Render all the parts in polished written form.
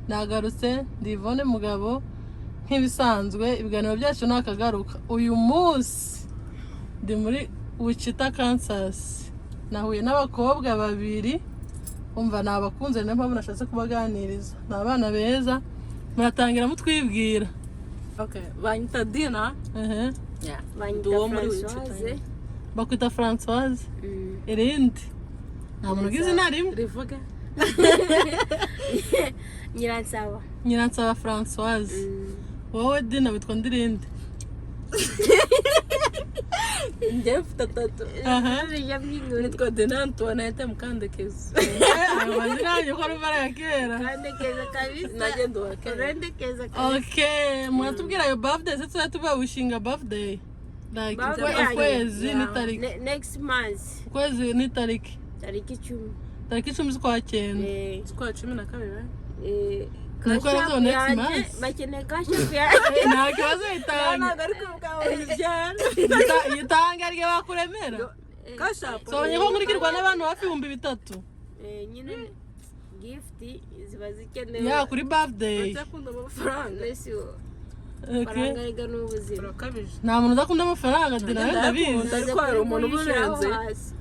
nagarutse ndivone mugabo nk'ibisanzwe ibiganiro byacu nakagaruka uyu munsi ndi muri Wichita Kansas nahuye n'abakobwa babiri umva nabakunze niyo mpamvu nashatse kubaganiriza ni abana beza muratangira mutwibwira. Okay, banyita Dina. Banyita Françoise. Bakwita Françoise. Irindi nta muntu ugize izina rimwe rivuge. Nyiransaba Françoise. Wowe Dina witwa ndirinde? Njye mfite tatu. Nitwa Dina Antoinette Mukandekezi. Amazina yanyu ko ari ya kera. Kandekeza kabisa. Nagenda wa kera. Urendekeza kabisa. Okay, mwatubwira yo birthday se tuba wishinga birthday. Like ukwezi ni tariki. Next month. Ukwezi ni tariki. Tariki 10. Tariki 10 z'ukwa 9. Z'ukwa 12. Niko next month. Bakene kashapu ya. Nta kibazo itanga. Ntabwo ari kubwaho ibyana. Itanga rye bakuremera. Kashapu. So nyiko nkurikirwa n'abantu hafi 3,000. Nyine gift ziba zikenewe. Ya kuri birthday. Bakunda amafaranga. Okay. Nta muntu udakunda amafaranga Dina ndabizi. Ariko hari umuntu uburenze.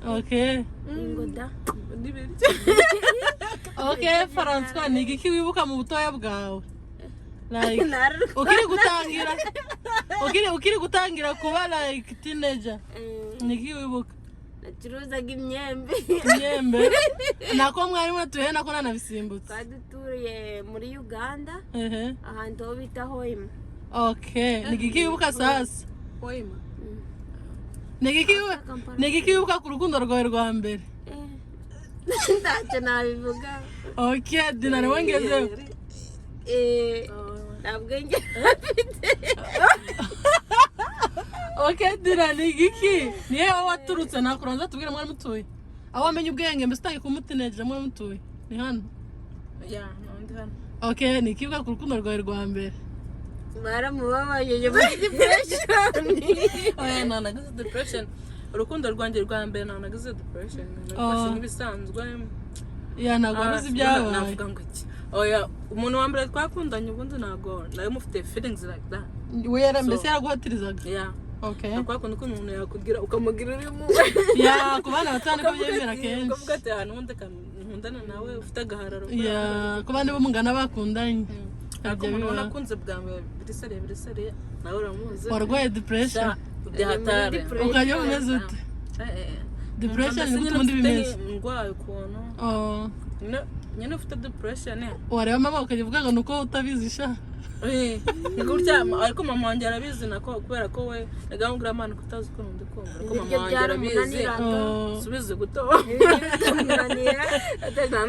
Okay. Ingoda. Okay, François ni iki wibuka mu butoya bwawe? Like ukiri gutangira kuba like teenager. Ni iki wibuka? Nacuruzaga imyembe. Nako mwari mwatuye nako nanabisimbutse. Twaduturiye muri Uganda. Ahantu ho bita Hoima. Okay, ni iki wibuka sasa? Hoima. Ni iki wibuka ku rukundo rwawe rwa mbere? Ntacyo nabivuga. Okay, Dina nawe ngezeho. Ntabwo nge. Okay, Dina ni iki? Niye waturutse nakuranza tubwire mwari mutuye. Aho wamenye ubwenge mbese utangiye kumutineje mwari mutuye. Ni hano? Yeah, ndi hano. Okay, ni iki wibuka ku rukundo rwawe rwa mbere? Baramubabaje muri depression. Nagize depression. Urukundo rwanjye rwa mbere nagize depression. Nafashe ibisanzwe. Ya ntabwo abizi ibyabaye. Navuga ngo iki? Oya, umuntu wa mbere twakundanye ubundi ntabwo nari mufite feelings like that. We mbese yaraguhatirizaga? Yeah. Okay. Twakunda ko umuntu yakugira ukamugira urimo. Ya kubana batanu ko byemera kenshi. Kuvuga ati ahantu undi nkundana nawe ufite agahararo. Ya kubandi bo mungana bakundanye. Ariko umuntu nakunze bwa mbere birisare nawe uramuzi. Warwaye depression. Byatare. Ukajya umeze ute? Depression ni utundi bimeze. Ndwaye ukuntu. Nyine ufite depression. Wareba mama ukavuga ngo nuko utabizi sha. Ngurya ariko mama wanjye arabizi nako kubera ko we nagambira amana kutazi ko nundi kumva ariko mama wanjye arabizi. Subize guto.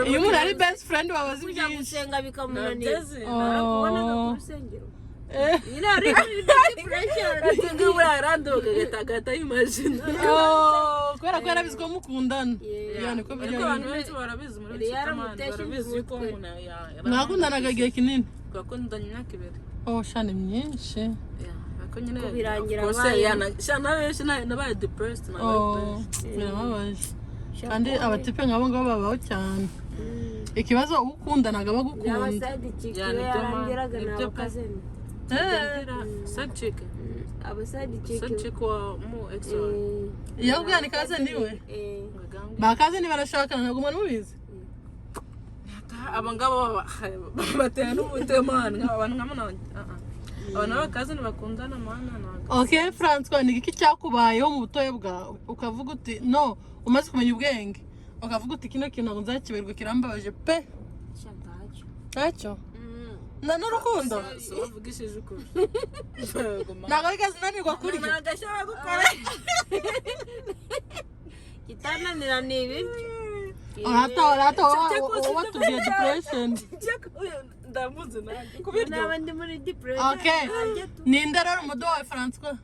Iyo umuntu ari best friend wabazi kujya gusenga bikamunanira. Arakubonaga ku rusengero. Nyine ari depression. Atinga burarandoga gatagata imagine. Kubera ko yarabizi ko mukundana. Yani ko biri. Abantu benshi barabizi muri Wichita barabizi ko umuntu mwakundanaga igihe kinini. Twakundanye imyaka 2. Shani myinshi. Ako nyine birangira benshi nabaye depressed birababaje. Kandi abatipe nk'abo ngabo babaho cyane. Ikibazo ukundanaga bagukunda. Yarangiraga nawe kazeni. Sadchike. Abasadchike. Sadchike wa mu exo. Yabwiye ni kazeni we. Bakazeni barashakana ntabwo mwana mubizi. Abangabo batera n'ubutemana nk'abantu nkamana abantu bakazi bakundana mana naga. Okay, François ni iki cyakubayeho mu butoye bwawe ukavuga uti no umaze kumenya ubwenge ukavuga uti kino kintu nzakiberwa kirambabaje pe ntacyo na n'urukundo bavugishije ukuri ntabwo bigaze nanirwa kurya nagashaka gukora kitananira nibi Orata watubwiye depression. Ndamuzi nanjye. Kubiryo n'abandi muri depression. Okay. Ninde rero umudo wa François?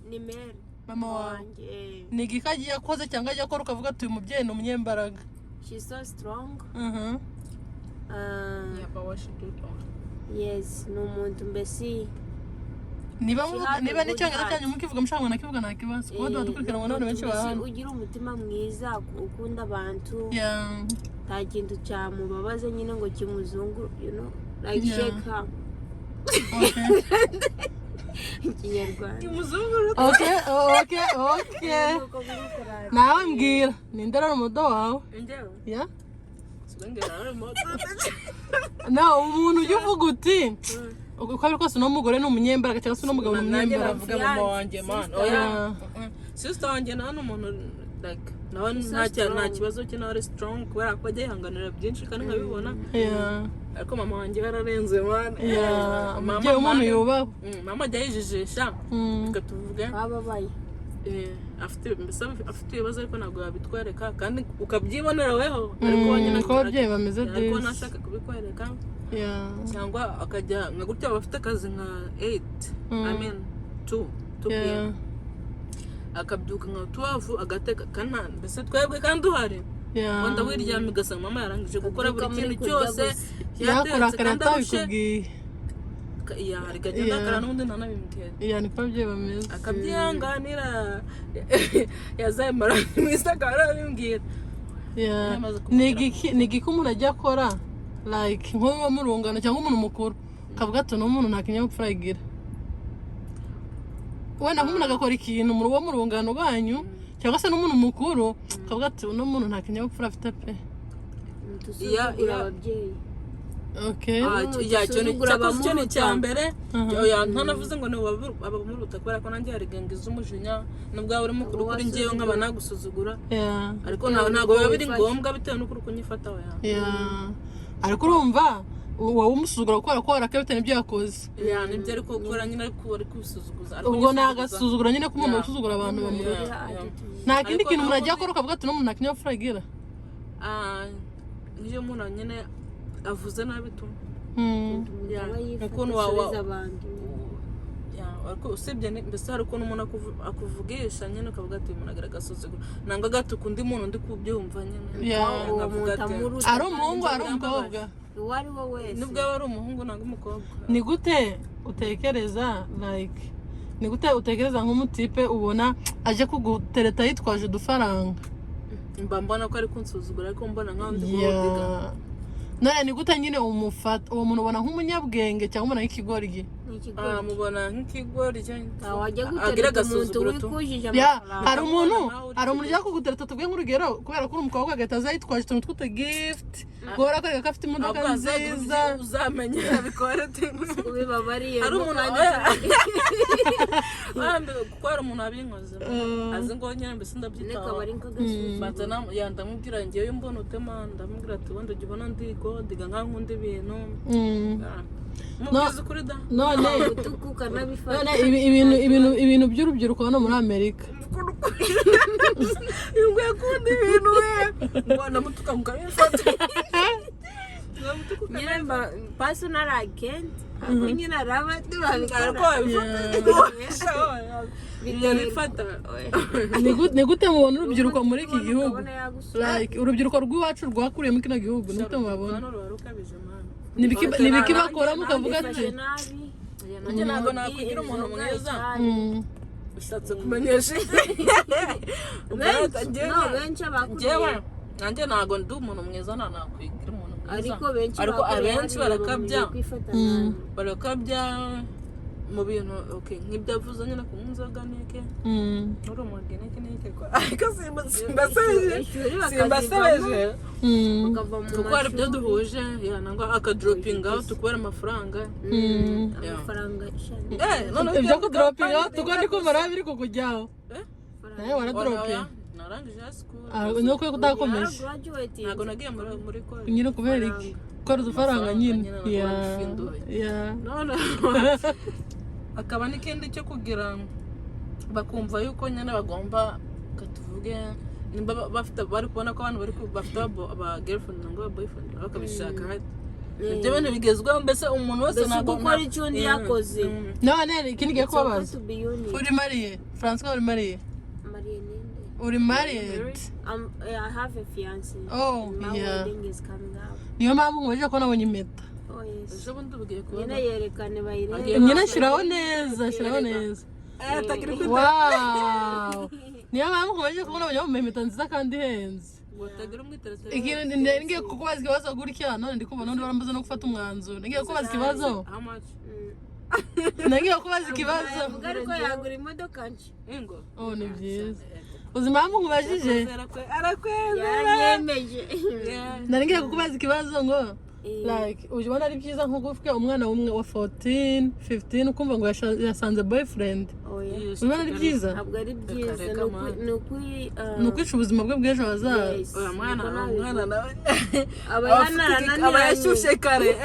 Ni Mary. Mama wanjye. Ni gikagiye yakoze cyangwa ajya akora ukavuga ati uyu mubyeyi ni umunyembaraga. She's so strong. Yeah, but what she do? Yes, no muntu mbesi. Niba n'icyongereza cyanyu mukivuga mushaka na kivuga nta kibazo kuko dukurikirana n'abantu benshi bahana. Ugira umutima mwiza ukunda abantu. Yeah. Nta kintu cyamubabaza nyine ngo kimuzungu, you know. like Yeah. shake her. Okay. Ikinyarwanda. Okay. Nuko biri kurara. Nawe mbwira ninde ari umudo wawe? Njyewe Yeah? sibengera ari moto. Na umuntu ujya uvuga uti uko ari kose n'umugore n'umunyembaraga cyangwa se n'umugabo n'umunyembaraga. Navuga mama wanjye man. Oya. Sister wanjye nawe n'umuntu like nawe nta kibazo cye nawe ari strong kubera ko ajya yihanganira byinshi kandi nkabibona. Yeah. Ariko mama wanjye bararenze man. Yeah. Mama umuntu yubaho. Mama ajya yijijisha. Tuvuge. Bababaye. Afite ibibazo ariko ntabwo yabitwereka kandi ukabyibonera weho ariko wanyine ko ababyeyi bameze neza ariko nashaka kubikwereka cyangwa akajya nka gutya bafite akazi nka 8 I mean 2 p.m. akabyuka nka 12 agateka kandi mbese twebwe kandi uhari wenda wiryamye ugasanga mama yarangije gukora buri kintu cyose yakora kandi abikubwiye hari kagenda akara n'undi nanabimbwira niko ababyeyi bameze akabyihanganira yazayimara mwisa akaba bimbwira ni igiki umuntu ajya akora like nk'uwo murungano cyangwa umuntu mukuru kavuga ati n'umuntu nta kinyabupfura agira wenda nk'umuntu agakora ikintu mu rugo murungano rwanyu cyangwa se n'umuntu mukuru kavuga ati uno muntu nta kinyabupfura afite pe ababyeyi. Okay. Cyo ni cyambere ntanavuze ngo ni abamuruta kubera ko nanjye hari genge z'umujinya nubwo uri mukuru kuri ngewe nkaba nagusuzugura ariko ntabwo biba biri ngombwa bitewe n'uko uri kunyifata we ariko urumva wowe umusuzugura kubera ko warakabite n'ibyo yakoze nibyo ariko ukora nyine ariko uri kubisuzuguza ubwo nagasuzugura nyine ko umuntu usuzugura abantu bamurura nta kindi kintu umuntu ajya akora ukavuga ati n'umuntu nta kinyabupfura agira niyo umuntu nyine avuze nabi tu ukuntu ariko usibye mbese hari ukuntu umuntu akuvugisha nyine ukavuga ati umuntu agira agasuzuguro nanga gatuka undi muntu ndi kubyumva nyine ari umuhungu ari umukobwa uwo ari we wese nubwo yaba ari umuhungu nanga umukobwa ni gute utekereza like ni gute utekereza nk'umutipe ubona aje kugutereta yitwaje udufaranga mbona ko ari kunsuzugura ariko mbona nkaho ndi kuvuga none ni gute nyine umufata uwo muntu ubona nk'umunyabwenge cyangwa ubona nk'ikigoryi mubona nk'ikigoryi wajya gutereta umuntu wikujije amafaranga hari umuntu ujya kugutereta tubwe nk'urugero kubera ko uri umukobwa agahita aza yitwaje utuntu tw'utu gift kubera ko afite imodoka nziza uzamenye abikora ubibabariye hari umuntu kuko hari umuntu abinkoze azi ngo nyine mbese ndabyitaho ndamubwira ngewe mbona utema ndamubwira ati wenda ujya ubona ndiga nkaho nkunda ibintu none ibintu by'urubyiruko hano muri Amerika ingwe akunda ibintu we mbona mutuka mukabifata nyine personal agent nyine araba ni gute mubona urubyiruko muri iki gihugu like urubyiruko rw'iwacu rwakuriye muri kino gihugu ni gute mubabona ni biki bakora mukavuga ati nanjye ntabwo nakwigira umuntu mwiza ushatse kumenyesha benshi abakuriye nanjye ntabwo ndi umuntu mwiza nakwigira umuntu mwiza ariko abenshi barakabya mu bintu nk'ibyo avuze nyine ku nzoga nike uri umugeneke nike ariko simbasebeje kuko hari ibyo duhuje nangwa akadropinga tukubera amafaranga ibyo kudoropinga tuko ndi kumara biri kukujyaho nawe waradropinga narangije school ni uko kudakomeje ntabwo nagiye muri kore nyine kubera iki gukora udufaranga nyine akaba n'ikindi cyo kugira bakumva yuko nyine bagomba katuvuge nimba bari kubona ko abantu bafite aba girlfriend nangwa aba boyfriend bakabishaka ibyo bintu bigezweho mbese umuntu wese ntabwo gukora icyo undi yakoze none ikindi giye kubabaza uri mariye Francois uri mariye uri married I have a fiance my wedding is coming up niyo mpamvu ngoje ko nabonye impeta nyine yerekane bayirebe nyine shiraho neza wow niyo mpamvu ngoje ko nabonye impeta nziza kandi ihenze watagira umwiteretse ikintu ngiye kukubaza ikibazo gutya none ndi kubona undi barambaza no gufata umwanzuro ngiye kukubaza ikibazo how much ngiye kukubaza ikibazo ariko yagura imodoka nshya ingo ni byiza uzi impamvu nkubajije yaranyemeje nari ngiye kukubaza ikibazo ngo like ubona ari byiza nko gufika umwana umwe wa 14 15 ukumva ngo yasanze boyfriend ubona ari byiza ntabwo ari byiza ni ukwica ubuzima bwe bw'ejo hazaza uyu mwana nawe aba yashyushye kare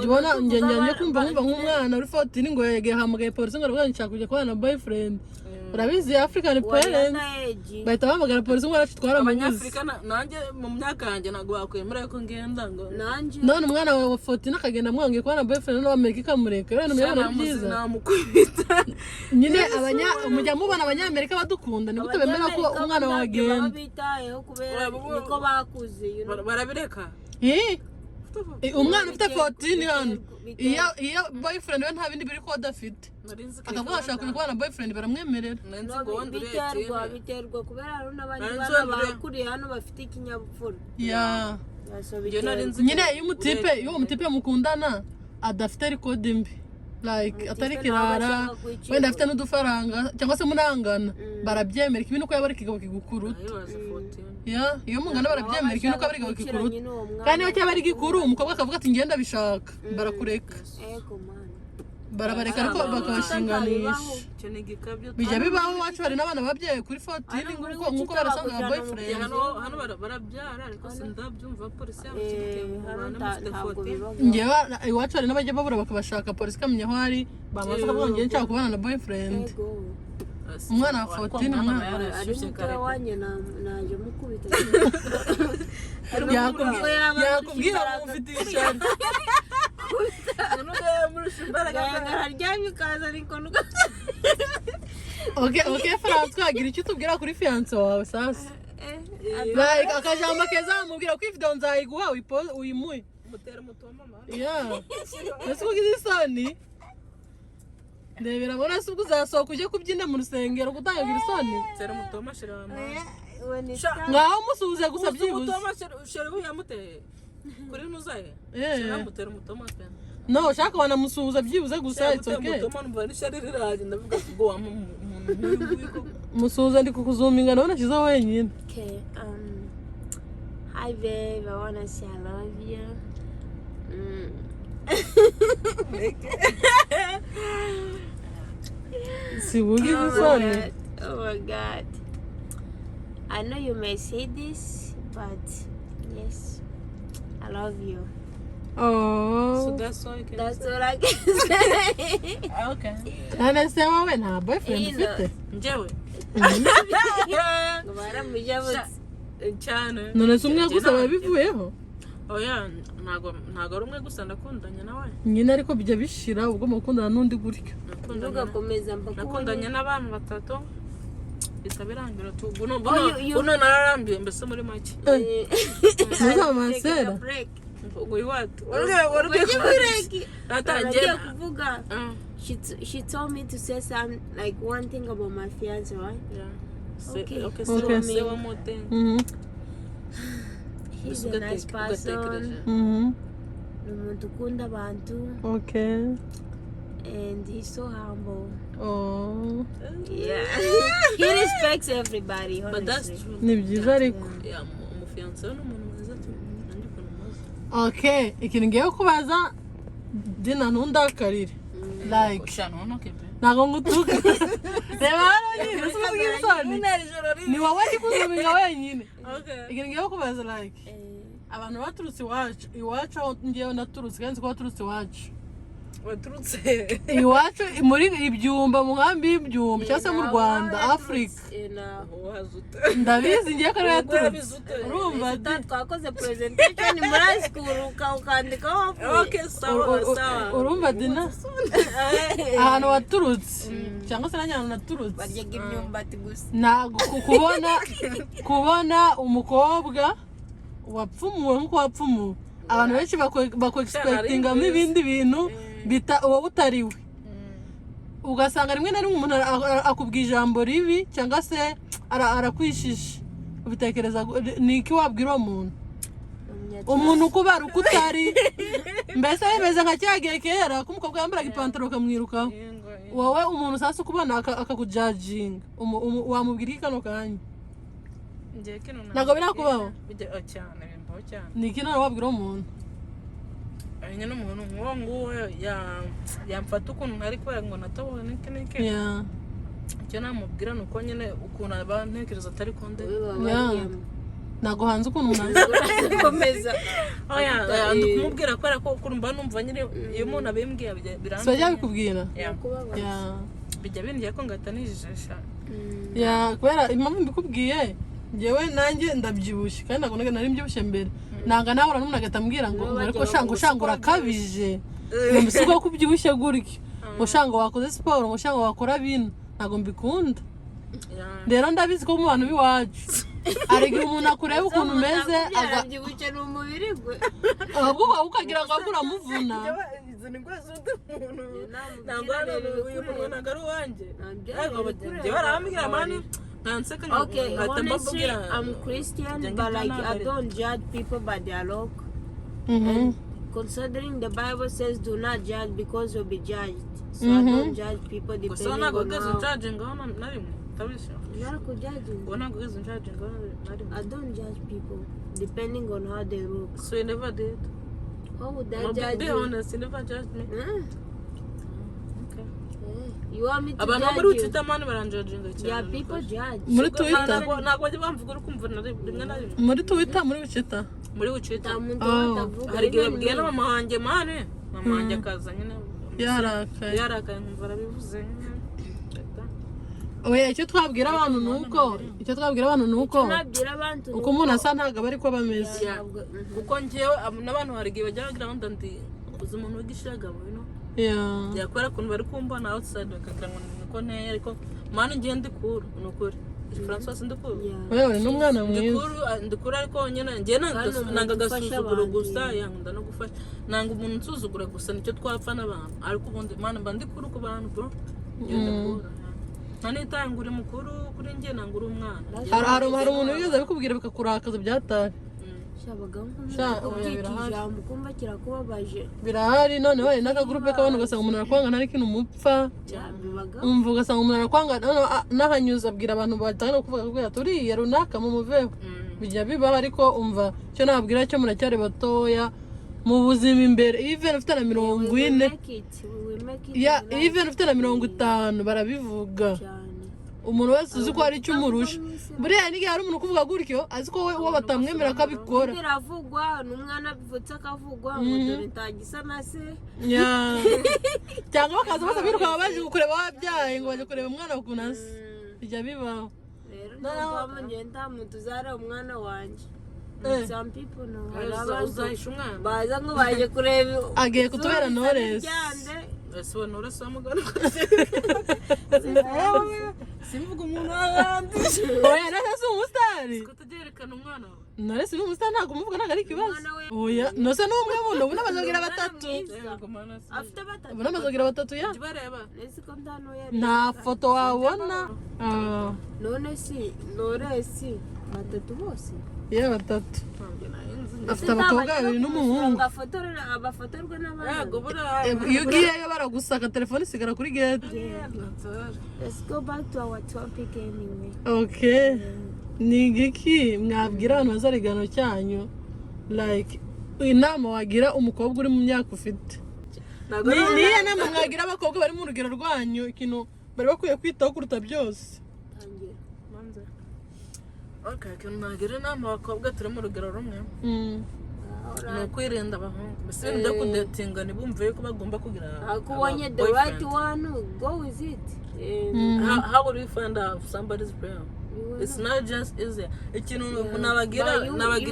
ubona njye kumva nk'umwana uri 14 ngo yahamagaye polisi ngo arabwira nshaka kujya kubana na boyfriend urabizi African parents bahita bahamagara polisi ngo aratwara abanyafrika nanjye mu myaka yanjye ntabwo bakwemera ko ngenda ngo none umwana wawe wa 14 akagenda mwangiye kubana na boyfriend n'Amerika ikamureka rero n'umwana byiza namukubita nyine mujya mubona abanyamerika badukunda ni gute bemera ko umwana wawe agenda bitayeho kubera niko bakuze barabireka umwana ufite 14 hano iyo boyfriend we nta bindi biri ko adafite akavuga ashaka kujya kubana boyfriend baramwemerera biterwa kubera hari n'abandi bana bakuriye hano bafite ikinyabupfura nyine iyo umutipe mukundana adafite rekodi mbi like atari kirara wenda afite n'udufaranga cyangwa se murangana barabyemera ibintu ko yabari kigabo kigukuruta iyo mungana barabyemera ibintu ko abari kigabo kigukuruta kandi iyo cyaba ari gikuru umukobwa akavuga ati ngenda bishaka barakureka barabareka ariko bakabashinganisha bijya bibaho wacu hari n'abana babyaye kuri 14 nk'uko barasanga aba boyfriend hano barabyara ariko sindabyumva polisi njyewe iwacu hari n'abajya babura bakabashaka polisi ikamenya aho ari bamaze kuvuga ngo nshaka kubana na boyfriend umwana wa 14 umwana ashyushye kare wanjye naje mukubita yakubwira ngo ufite ishyari Okay, Franz, twagira icyo tubwira kuri fiance wawe sasa. Like akajambo keza amubwira ko ifite nzayiguha uyimuye. Mutera mutoma mama. Ese ugize isoni? Ndebera bona se uzasohoka uje kubyina mu rusengero kutangira isoni. Mutera mutoma shira mama. Ngaho musubize gusa byibuze. Mutoma shira yamuteye. Kuri nuzaye. Shira mutera mutoma pe. No, shaka wanamusuhuza byibuze gusa it's okay. Musuhuza ndi kukuzuminga none kiza wenyine. Okay, hi babe, I want to say I love you. Oh my god. I know you may say this, but yes, I love you. Oh. So that's all you can That's say. all I can say. Okay. Nana se wawe nta boyfriend ufite? Njyewe. Cyane. None se umwe gusa babivuyeho? Oya, ntago ari umwe gusa ndakundanye nawe. Nyine ariko bijya bishira ubwo mukundana n'undi gutyo. Ntugakomeza nakundanye n'abantu batatu. Bitabirangira tu. Buno nararambiye mbese muri make. Nza masera. She told me to say something, like one thing about my fiance, right? Yeah. Okay. Say one more thing. He's a nice person. Umuntu ukunda abantu. Okay. And he's so humble. Oh. Yeah. He respects everybody, honestly. But that's true. Ni byiza ariko. Yeah, umufiance we n'umuntu mwiza tu. Okay, ikintu ngiye kubaza Dina ntundakarire. Like ntago ngutuka. Reba hano nyine usubiza isoni. Ni wowe ndikuzuminga wenyine. Okay. Ikintu ngiye kubaza like abantu baturutse iwacu aho ngiye naturutse kandi ko baturutse iwacu. Waturutse iwacu muri ibyumba mu nkambi y'ibyumba cyangwa se mu Rwanda Africa ndabizi ngiye ko yaturutse urumva twakoze presentation muri high school ukandikaho okay sawa urumva Dina ahantu waturutse cyangwa se n'ahantu naturutse barya imyumbati gusa nago kubona umukobwa wapfumuwe nk'uko wapfumuwe abantu benshi bako-expectinga mu ibindi bintu bita uwo utariwe ugasanga rimwe na rimwe umuntu akubwira ijambo ribi cyangwa se arakwishisha ubitekereza niki wabwira umuntu ukubara uko utari mbese bimeze nka cyagiye kera ko umukobwa yambaraga ipantaro kamwirukaho wowe umuntu sasa ukubona akakujudginga wamubwira kano kanya ntabwo birakubaho cyane bimbaho cyane niki none wabwira umuntu nyine umuntu nk'uwo nguwo yamfata ukuntu ntari kubera ngo natabone niki icyo namubwira ni uko nyine ukuntu abantekereza atari konde ntabwo hanze ukuntu komeza ndikumubwira kubera ko mba numva nyine iyo umuntu abimbwiye birangiye so yabikubwira bijya bindiye ko ngahita nijijisha kubera impamvu mbikubwiye njyewe nanjye ndabyibushye kandi ntabwo nari mbyibushye mbere nanga nawe umuntu agahita ambwira ngo ariko shanga urakabije mbese ubwo kubyibushye gutyo ngo shanga wakoze siporo ngo shanga wakora bino ntabwo mbikunda rero ndabizi ko mu bantu b'iwacu arigira umuntu akureba ukuntu umeze agabyibushye n'umubiri gwe ahubwo ukagira ngo uramuvuna izo ni rwose umuntu ntabwo uyu muntu ntabwo ari uwanjye njyewe arambwira mani okay, honestly, I'm Christian, but like I don't judge people by their look. And considering the Bible says do not judge because you'll be judged. So I don't judge people depending on how. I don't judge people depending on how they look. So you never did? How would I judge be you? Honest, you never judged me? You want me to judge you? Wichita man baranjudginga cyane. Yeah, people judge. Muri Twitter. Ntabwo bajya bamvuga urukumva rimwe na rimwe. Muri Twitter muri Wichita. Muri Wichita. Hari igihe bwiye na mama wanjye mane. Mama wanjye akaza nyine. Yarakaye nkumva arabivuze. Oya icyo twabwira abantu nuko uko umuntu asa ntabwo bari ko bameze. Kuko njyewe n'abantu hari igihe bajya bagira ngo ndi uzi umuntu w'igishagabo yakora kuntu bari kumbona outside bakagira ngo niko nteye ariko mani ngiye ndikuru nukuri François ndikuru wewe ni umwana mwiza ndikuru ariko nyine ngiye nanga gasuzuguro gusa yanga no gufasha nanga umuntu nsuzugura gusa nicyo twapfa n'abantu ariko ubundi mani mba ndikuru ku bantu bro ndikuru nani tangure mukuru kuri ngiye nangura umwana hari umuntu wigeze bikubwira bikakurakaza byatari birahari none wari n'akagurupe k'abantu ugasanga umuntu arakwanga ntari kintu umupfa umva ugasanga umuntu arakwanga n'ahanyuze abwira abantu batanga no kuvuga kubwira turiya runaka mumuveho bijya bibaho ariko umva icyo nababwira cyo muracyari batoya mu buzima imbere even ufite na 40 even ufite na 50 barabivuga umuntu wese uzi ko hari icyo umurusha buriya n'igihe hari umuntu kuvuga gutyo azi ko we batamwemera ko abikora biravugwa n'umwana bivutse akavugwa ngo dore ntagisa na se cyangwa bakaza bose biruka baje kureba wabyaye ngo baje kureba umwana ukuntu asa bijya bibaho rero ntabwo ngenda mutuzara umwana wanjye some people know uzahisha umwana baza ngo baje kureba agiye kutubera Knowless Sonora samugana simvuga umuntu arandi oya nase umusitari kutugerekana umwana Knowless ni umusitari ntabwo umuvuga ntabwo ari ikibazo oya nose n'umwe buno ubona bazogira batatu afite batatu ubona bazogira batatu ya nesiko ndano nta foto wabona none si Knowless batatu bose batatu afite abakobwa babiri n'umuhungu abafotorwa n'abana iyo ugiyeyo baragusaka telefone isigara kuri gate let's go back to our topic anyway okay ni igiki mwabwira abantu bazarigano cyanyu like inama wagira umukobwa uri mu myaka ufite niyo nama mwagira abakobwa bari mu rugero rwanyu ikintu bari bakwiye kwitaho kuruta byose okay nagira inama abakobwa turi mu rugero rumwe ni ukwirinda abahungu mbese ibintu byo kudatinga ntibumve yuko bagomba kugira akubonye the right one go with it how would you find out somebody's prayer it's not just easy ikintu nabagira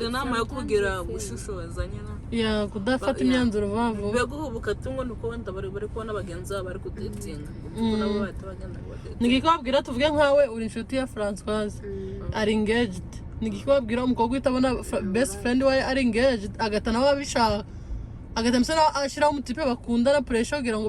inama yo kugira gushishoza nyine kudafata imyanzuro bavo beguhubuka tungo nuko wenda bari kubona bagenzi babo bari kudatinga nabo bahita bagenda nigikubabwira tuvuge nkawe uri inshuti ya Françoise ari engaged nigikubabwira umukobwa utabona best friend wawe ari engaged agata nawe abishaka agatamsana ashiraho umutipe bakundana pressure kugira ngo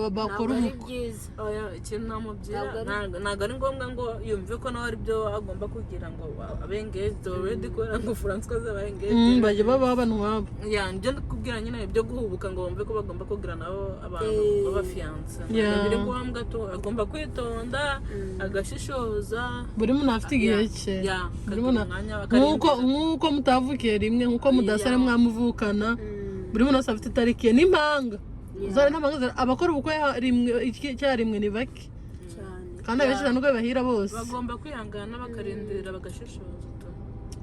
bakore ubukwe. Oya ikintu namubwira ntago ari ngombwa ngo yumve ko nawe ari byo agomba kugira ngo abengage already ko ngo Francois abengage baje baba abantu babo. Ya nje ndikubwira nyine ibyo guhubuka ngo bumve ko bagomba kugira nabo abantu b'abafiance. Biri ngombwa to agomba kwitonda agashishoza. Buri muntu afite igihe cye. Buri muntu nkuko mutavukiye rimwe nkuko mudasare mwamuvukana. Buri muntu afite itariki n'impanga. Zari n'amanga abakora ubukwe rimwe icyarimwe ni bake. Kandi abenshi nubwo bahira bose. Bagomba kwihangana bakarindira bagashishoza.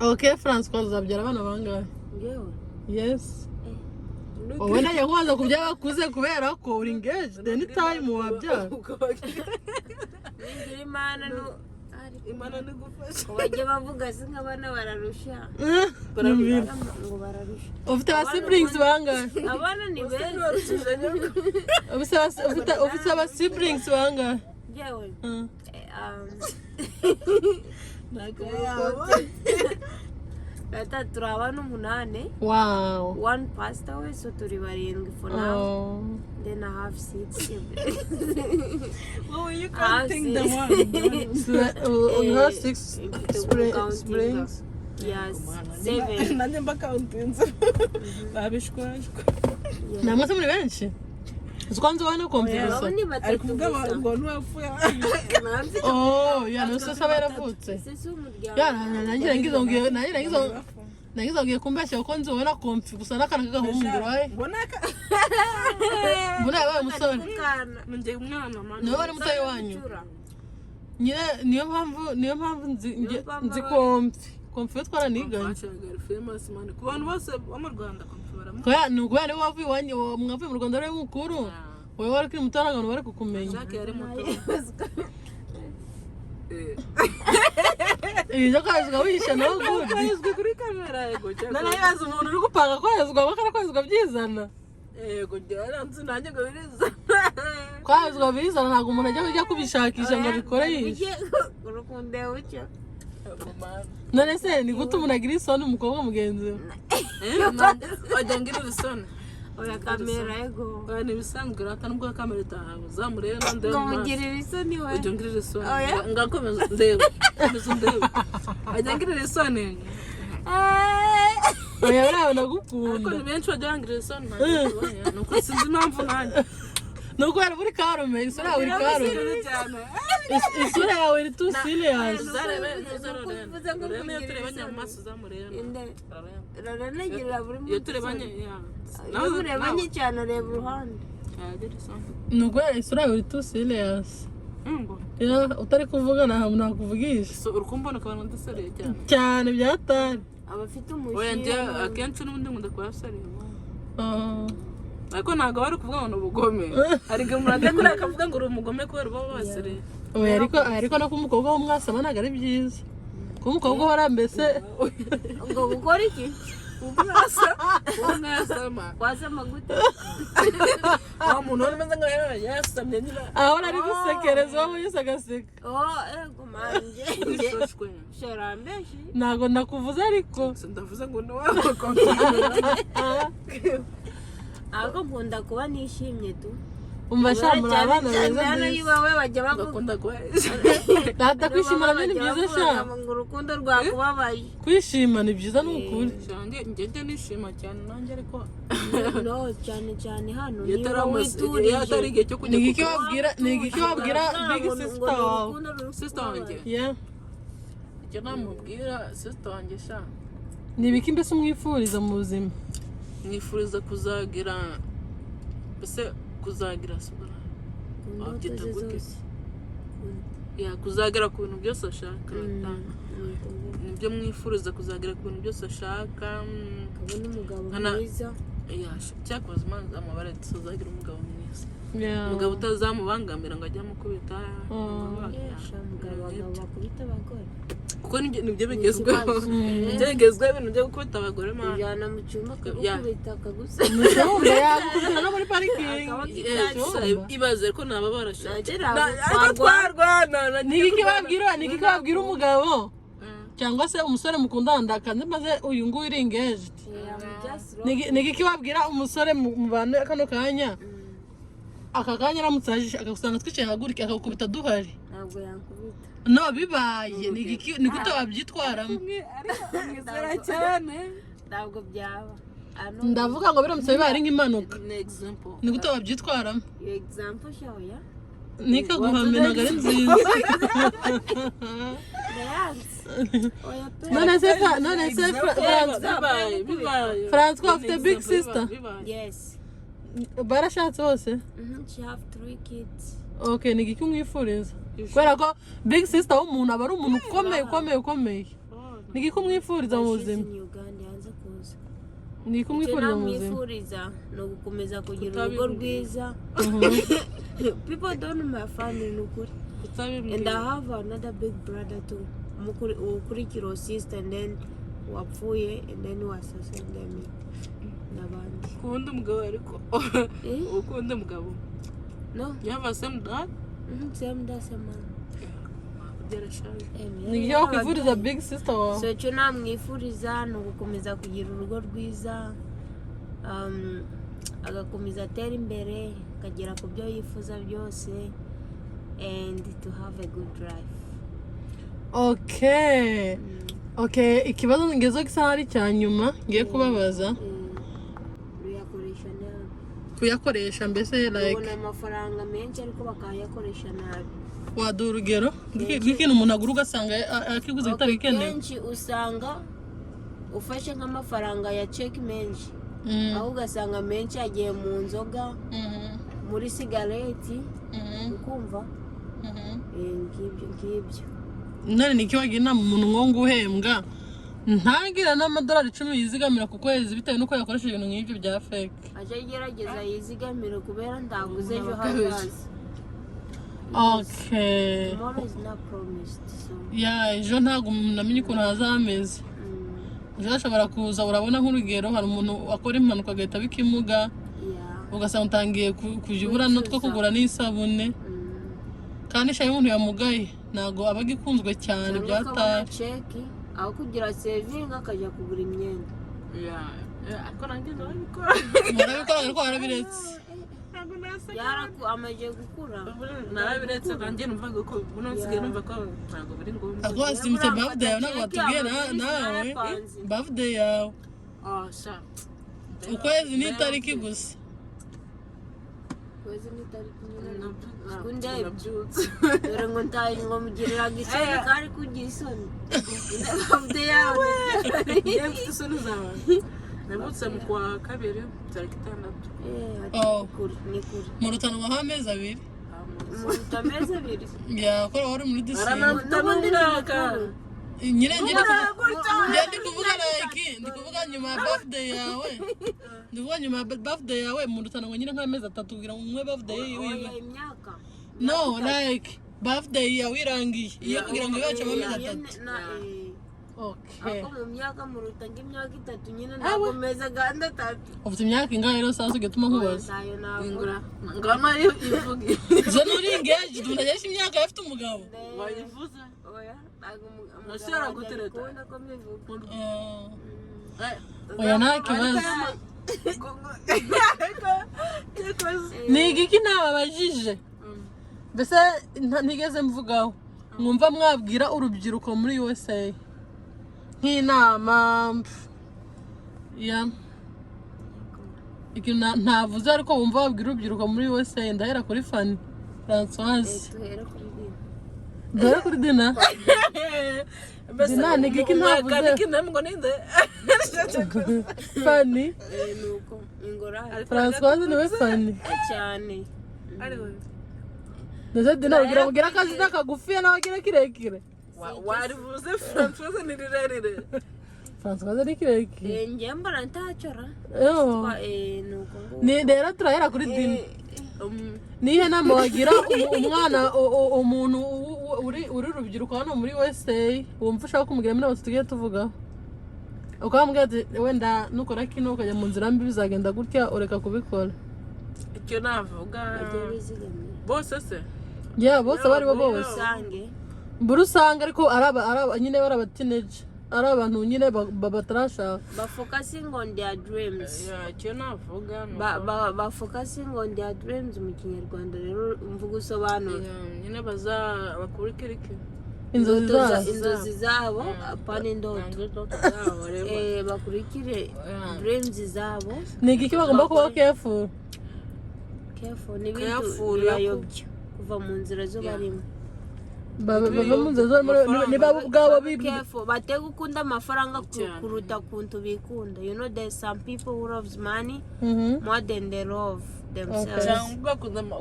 Okay, Francois azabyara abana bangahe? Yes. Wowe naye nkwaza kubya bakuze kubera ko uri engaged anytime wabyara. Imana nigufasha. Bajye bavuga se nk'abana bararusha. Ngo bararusha. Ufite aba siblings bangahe? Abana ni benshi. Ufite aba siblings bangahe? Yewe. Ata turabana 8. Wow. One passed away, so turi barindwi for now. Then I have 6 siblings. Oh, you counting the one? You have 6 siblings? Yes, 7. Nanje counting. Babishkwashwa. Namwe se muri benshi? Zikwanze wana komputer. Ariko ubwo ngo ntuwapfuye. Oh, ya no se sabera vutse. Ya nangize ngiye kumbashya ko nzobona komfi gusa nakana kagahumuro ai. Mbona yabaye umusore. Nje umwana mama. No bari mutayi wanyu. Nyine niyo mpamvu nzi komfi twara niganye. Famous man. Ku bantu bose bo mu Rwanda komfi baramu. Kwa nuko yari wavuye wanyu mwavuye mu Rwanda ari mukuru. Wewe wari kuri mutarangano bari kukumenya. Jacques yari muto. Iyo kwazwa wisha no good. Kwazwa kuri kamera yego. Nana yaza umuntu uri gupanga kwazwa bakara kwazwa byizana. Yego nzi nanjye ngo biriza. Kwazwa bizana ntago umuntu ajya kubishakisha ngo bikore yishe. Urukunde ucyo. None se ni gute umuntu agira isoni umukobwa mugenzi we? Ajya ngira isoni. Oya kamera yego. Oya nibisanzwe rata nubwo kamera itahawe zamureye nande. Ngongirira isoni we. Ajya ngira isoni. Ngakomeza ndeba. Ajya ngira isoni. Oya urabona gukunda. Ariko ni benshi bajya ngira isoni. Nuko sinzi impamvu nanjye. Nuko yari muri karume isura yawe iri karume. Isura yawe iri too serious. Nawe cyane ureba uruhande. Nuko isura yawe iri too serious. Utari kuvuga nakuvugisha. Urukumbona kabana ndasariye cyane. Cyane byatari. Abafite umushinga. Oya njye akenshi n'ubundi nkunda kwasariye. Ariko ntago bari kuvuga ngo ubugome. Ariko murade kuri akavuga ngo uri umugome kubera uba wasere. Oya ariko no kumukobwa w'umwasama ntago ari byiza. Kumukobwa warambese ngo gukora iki? Umwasama. Wasama gute? Umuntu urumeze ngo yasamye nyina. Ahora ari gusekereza wowe yusagaseka. Ego manje. Sharambeshi. Ntago nakuvuze ariko. Ndavuze ngo no wakonta. Ako nkunda kuba nishimye tu. Umva shamura abana beza. Hano yiwawe bajya bakunda kuba. Data kwishimana ni byiza sha. Ngo urukundo rwakubabaye. Kwishima ni byiza n'ukuri. Njye nishima cyane nanjye ariko no cyane hano ni witurije. Atari igihe cyo kujya. Nigiki wabwira big sister wawe. Sister wanjye. Yeah. Icyo namubwira sister wanjye sha. Nibiki mbese umwifuriza mu buzima? Nifuriza kuzagira sura abyita gute ya kuzagira ku bintu byose ashaka nibyo mwifuriza kuzagira ku bintu byose ashaka kabone umugabo mwiza ya cyakoze manza amabara tuzagira umugabo mwiza umugabo utazamubangamira ngo ajye amukubita umugabo bakubita abagore kuko nibyo bigezweho ibintu byo gukubita abagore man ujyana mu cyumba akagukubita akagusa mu cyumba yagukubita no muri parikingi ibaze ko naba barashaka twarwana nigiki babwira umugabo cyangwa se umusore mukundana ndakanze maze uyu nguyu uri engaged nigiki wabwira umusore mu bantu kano kanya aka kanya aramutse akagusanga twicaye hagurike akakubita duhari ntabwo yankubita no bibaye ni gute wabyitwaramo mwizera cyane ntabwo byaba ndavuga ngo biramutse bibaye ari nk'impanuka ni gute wabyitwaramo example show ya nikaguhamye ntabwo ari nziza none se Francois afite big sister yes barashatse bose she have 3 kids okay ni giki umwifuriza kubera ko big sister w'umuntu aba ari umuntu ukomeye ni giki umwifuriza mu buzima ni giki umwifuriza mu buzima ni ugukomeza kugira urugo rwiza people don't know my family nukuri and I have another big brother too ukurikira sister and then wapfuye and then wasasenda me nabandi ukunda umugabo ariko ukunda umugabo no you have a same dad same dad same mom ni yo kwifuriza big sister wawe so cyo namwifuriza ni ugukomeza kugira urugo rwiza agakomeza atera imbere akagera ku byo yifuza byose and to have a good life. Okay, ikibazo ngezo gisa hari cya nyuma ngiye kubabaza kuyakoresha mbese like ubona amafaranga menshi ariko bakayakoresha nabi. Waduha urugero nk'ikintu umuntu agura ugasanga akiguze bitari ikenewe. Kenshi usanga ufashe nk'amafaranga ya check menshi aho ugasanga menshi agiye mu nzoga muri sigareti ukumva ngibyo none niki wagira inama umuntu nko guhembwa ntagira n'amadolari 10 yizigamira ku kwezi bitewe nuko yakoresheje ibintu nk'ibyo bya fake aje gerageza yizigamira kubera ndaguze ejo hazaza. Okay. Tomorrow is not promised, so. Yeah, ejo ntago namenye ukuntu hazameze. Ejo ashobora kuza urabona nk'urugero hari umuntu akora impanuka agahita bikimuga. Ugasanga utangiye kujibura no two kugura n'isabune. Kandi shaye umuntu yamugaye ntago abagikunzwe cyane byataye. Aho kugira saving akaja kugura imyenda. Akora ngendo abikora. Barabikora ariko barabiretse. Yaraku amaje gukura. Narabiretse kandi numvaga ko bunonsigaye numva ko ntago biri ngombwa. Ako asimutse birthday yawe ntabwo watubwira nawe. Birthday yawe. Sha. Ukwezi ni itariki gusa. Ukwezi ni itariki nyine. Kunde byutse. Dore ngo ntaye ngo mugirira giceri kari kugisoni. Birthday yawe. Yefite isoni zawe. Nabutse mu kwa kabiri tariki 6. Ni kuri. Mu rutanwa h'amezi abiri. Mu rutamezi abiri. Ya kora wari muri December. Nyine ndi kuvuga like ndi kuvuga nyuma ya birthday yawe. Ndi kuvuga nyuma ya birthday yawe mu rutanwa nyine nk'amezi 3 kugira umwe birthday yiwe. No, like birthday yawe irangiye. Iyo kugira ngo ibace amezi 3. Okay. Ako mu myaka mu rutanga imyaka 3 nyine nagomeza ganda 3. Ufite imyaka ingahe rero sasa ugatuma nkubaza? Ingura. Ngama ivuge. Zo nuri engaged unajesha imyaka afite umugabo. Wayivuze. Oya, nashara gutereta. Oya nta kibazo. Ni igiki nababajije? Bese ntigeze mvugaho. Mwumva mwabwira urubyiruko muri USA. Nk'inama ya ikintu ntavuze ariko wumva wabwira urubyiruko muri USA ndahera kuri Fanny Françoise duhere kuri Dina Dina nigiki ntavuze Fanny nuko ingora Françoise niwe Fanny cyane ndetse Dina ugira akazi kagufiya nawe agira kirekire warivuze Françoise ni rirerire Françoise ni kirekire njye mbona ntacora nuko ni rero turahera kuri Dina nihe nama wagira umwana umuntu uri urubyiruko hano muri USA wumva ushaka kumugira muri abo tugiye tuvugaho ukambwira ati wenda nukora kino ukajya mu nzira mbi bizagenda gutya ureka kubikora icyo navuga bose se bose bari bo bose buri usanga ariko araba nyine bari abateenage ari abantu nyine batarashaka focusing on their dreams. icyo navuga focusing on their dreams mu kinyarwanda rero mvuga usobanura nyine bakurikira inzozi zabo apana indoto bakurikire dreams zabo. ni iki bagomba kuba careful n'ibintu bibayobya kuva mu nzira zo barimo bava mu nzira zo barimo niba ubwabo batega gukunda amafaranga kuruta kuntu bikunda. You know, there's some people who loves money more than they love themselves. cyangwa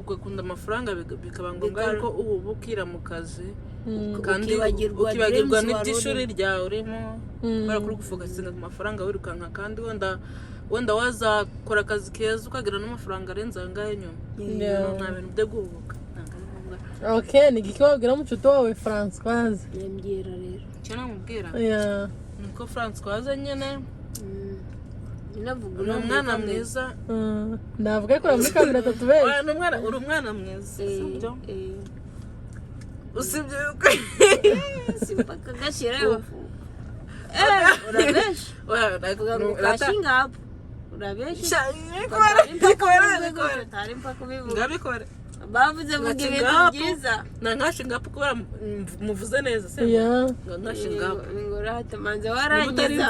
ukunda amafaranga bikaba ngombwa ariko ubu bukira mu kazi kandi ukibagirwa n'iby'ishuri ryawe urimo kubera ko uri gufokasinga ku mafaranga wirukanka kandi wenda wazakora akazi keza ukagira n'amafaranga arenze ayo ngayo nyuma nta bintu byo guhubuka. Okay, ni iki wabwira mucuti wawe Françoise? Yambwira rero icyo namubwira nuko Françoise nyine ni umwana mwiza. Navuga ko muri kabiri atatu be uri umwana mwiza sibyo usibye yuko simpaka gashirayo urabesha urabesha ngabikore bavuze vuga ibintu byiza nkashingapu kubera muvuze neza se nkashingapu ngorate manze warangiza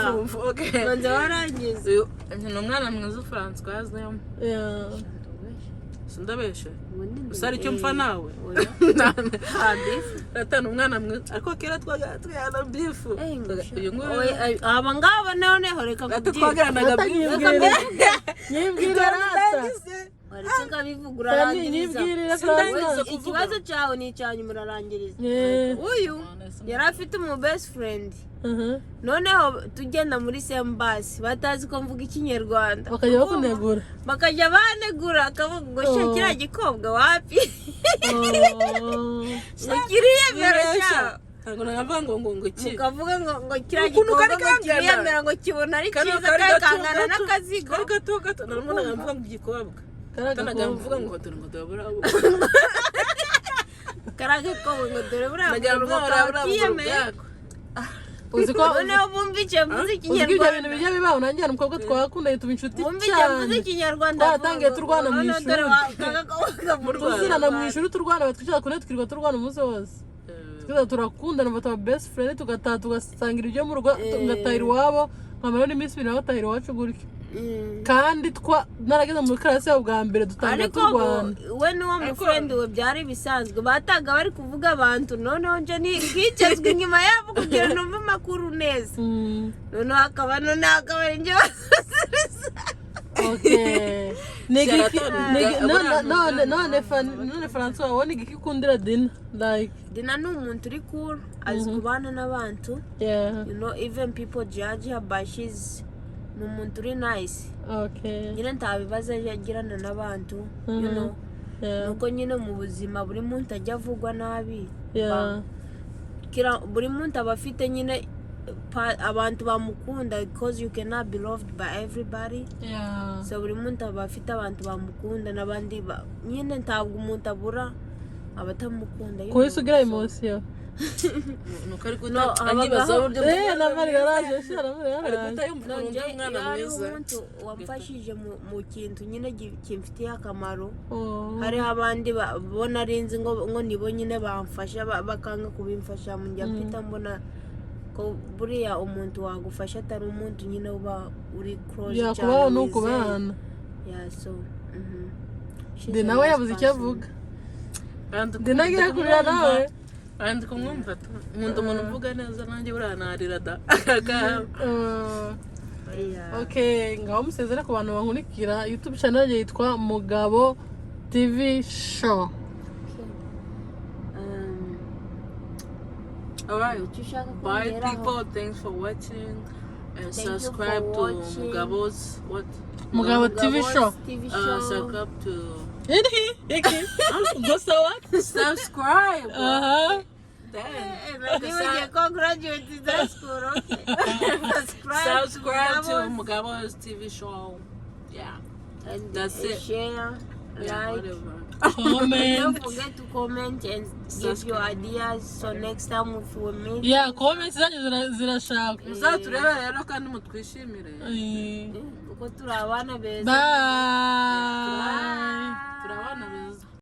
ni umwana mwiza Françoise sindabeshe gusa aricyo mpfa nawe atanu umwana mwiza ariko kera twagana bifu uyu nguyu aba ngaba noneho reka twaganaga bifu nyibwira rata wareka bivuga urarangiriza ikibazo cyawe ni icyanyu murarangiriza. Uyu yari afite umu best friend noneho tugenda muri same bus batazi ko mvuga ikinyarwanda bakajya banegura akavuga ngo shakira gikobwa wapi ukiriye mereka ngo navuga ngo iki ukavuga ngo kira gikobwa kiriyemera ngo kibona ari cyiza kangana n'akazigo gato narimo navuga ngo igikobwa kanaga mvuga ngo dore karaga ko ngo dore burabura uzi ko noneho bumvice mvuze ikinyarwanda ibyo bintu bijya bibaho nanjye umukobwa twakundanye tuba inshuti cyane mvuze ikinyarwanda twatangiye turwana mu ishuri tuzirana mu ishuri turwana batwicara kure twirirwa turwana umunsi wose twiza turakundana bataba best friend tugataha tugasangira ibyo mu rugo tugatahira iwabo nkamara n'iminsi ibiri batahira iwacu gutyo kandi narageze muri karasi yabo bwa mbere dutangira turwana. We n'uwo mu friend we byari bisanzwe bataga bari kuvuga abantu noneho nje nkicezwe inyuma yabo kugira numve amakuru neza noneho akaba njye okay none François wabona igiki ukundira Dina? Like Dina ni umuntu uri cool azi kubana n'abantu. You know, even people judge her but she's umuntu uri nice. Nyine ntabibaza yagirana n'abantu you know nuko nyine mu buzima buri muntu ajya avugwa nabi buri muntu aba afite nyine abantu bamukunda because you cannot be loved by everybody. So buri muntu aba afite abantu bamukunda n'abandi nyine ntabwo umuntu abura abatamukunda kuhise ugira emotion nuko ariko anyibaza uburyo umuntu wamfashije mu kintu nyine kimfitiye akamaro. Hariho abandi babona arinzi ngo nibo nyine bamfasha bakanga kubimfasha mu njya mpita mbona ko buriya umuntu wagufasha atari umuntu nyine uba uri close cyane yakubaho n'ukubana. So Dina we yabuze icyo avuga Dina agiye kurira nawe kandi kumwumva umuntu uvuga neza nanjye buranarira da. Okay, ngaho musezera ku bantu bankurikira YouTube channel yitwa Mugabo TV Show. Alright, bye people, thanks for watching and subscribe to Mugabo's Mugabo TV Show. Subscribe to go so what? Subscribe. Subscribe to Mugabo's TV show. Yeah. And that's it. Share. comment. Don't forget to comment and give your ideas. So next time if we meet. Yeah, comments zanyu zirashaka. Muzaturebe rero kandi mutwishimire. Uko turi abana beza. Bye.